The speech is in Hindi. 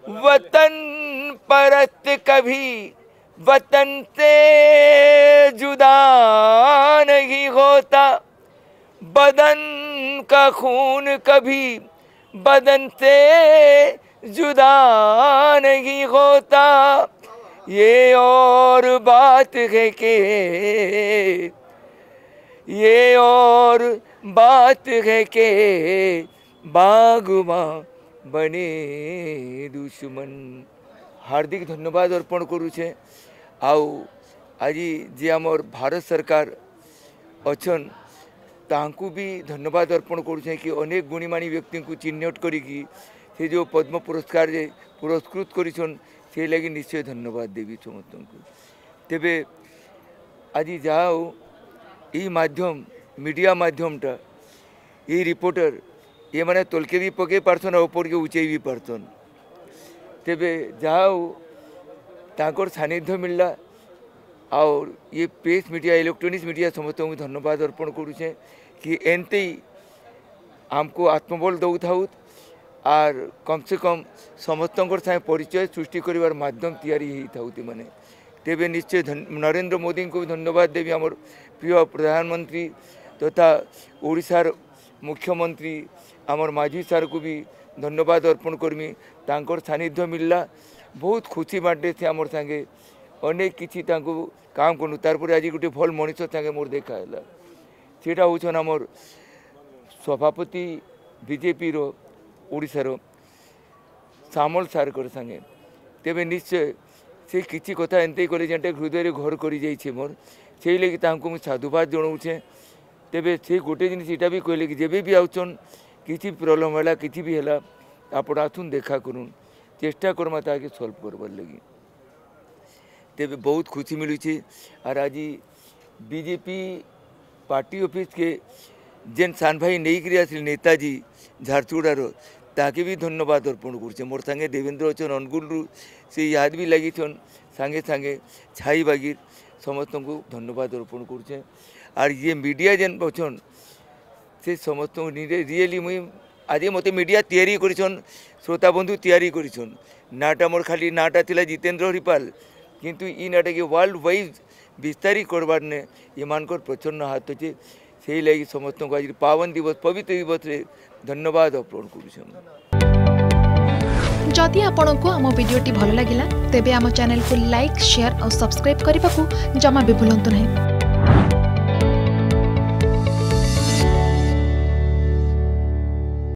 वतन परस्त कभी वतन से जुदा नहीं होता, बदन का खून कभी बदन से जुदा नहीं होता। ये और बात है कि ये और बात है कि बागुमा बने दुश्मन। हार्दिक धन्यवाद अर्पण करुचे। आउ आज जे आमर भारत सरकार अच्छन तांकु भी धन्यवाद अर्पण करुचे कि अनेक गुणीमानी व्यक्ति को चिन्हट करी से जो पद्म पुरस्कार जे पुरस्कृत करिछन से लगी निश्चय धन्यवाद देवी समस्त को। तेबे आज जाओ ये माध्यम मीडिया माध्यमटा ये रिपोर्टर ये माने तलके भी पके पारछन ऊपर के उचे भी पारछन। तेबे जाओ तांकर सानिध्य मिलला और ये प्रेस मीडिया इलेक्ट्रॉनिक्स मीडिया समस्त को धन्यवाद अर्पण करुचे कि एनते आमको आत्मबल दौ थाउत और कम से कम समस्त साथ परिचय सृष्टि कर माध्यम तैयारी थाउती माने। तेबे निश्चय नरेंद्र मोदी को भी धन्यवाद देवी आमर प्रिय प्रधानमंत्री तथा ओडिशार मुख्यमंत्री आमर माझी सार को भी धन्यवाद अर्पण करमी। तांकर सानिध्य मिलला बहुत खुशी बाटे से आमर संगे अनेक किसी काम करूँ तारपर आज गोटे भल मनीष संगे मोर देखा है सेटा हूँ आमर सभापति बीजेपी रो ओडिशार सामल सार संगे। तेबे निश्चय से किसी कथा एंते करे जेनटा हृदय घर कर मोर से लगी मुझे साधुवाद जनाऊे। तेबे से गोटे जिन सीटा भी कहले कि जेबे भी आउन किसी प्रॉब्लम है किसी भी है आप आसुन देखा करूँ चेष्टा करमा ताकि सॉल्व करवार लगी। तेबे बहुत खुशी मिलूँ। और आज बीजेपी पार्टी ऑफिस के जेन सान भाई नहीं करी आसिल नेताजी झारसुगुड़ार ताके भी धन्यवाद अर्पण कर। मोर संगे देवेंद्र अच्छन अनुगुल से याद भी लगी सांगे सांगे छाई बागिर समस्त को धन्यवाद अर्पण कर। और ये मीडिया जेन अच्छन से समस्त रियली मुई आज मत मीडिया तैयारी करिछन श्रोता बंधु तैयारी करिछन। नाटा मोर खाली नाटा थिला जितेंद्र हरिपाल किंतु ई नाटा के वर्ल्ड वाइज विस्तारी करवार ने एमानकर प्रचंड हाथ अच्छे से लगी समस्त को आज पावन दिवस पवित्र दिवस रे धन्यवाद अर्पण करुछन। जदि आपंक आम भिडी भल लगा तेब आम चैनल को लाइक शेयर और सब्सक्राइब करने को जमा भी भूलु नहीं।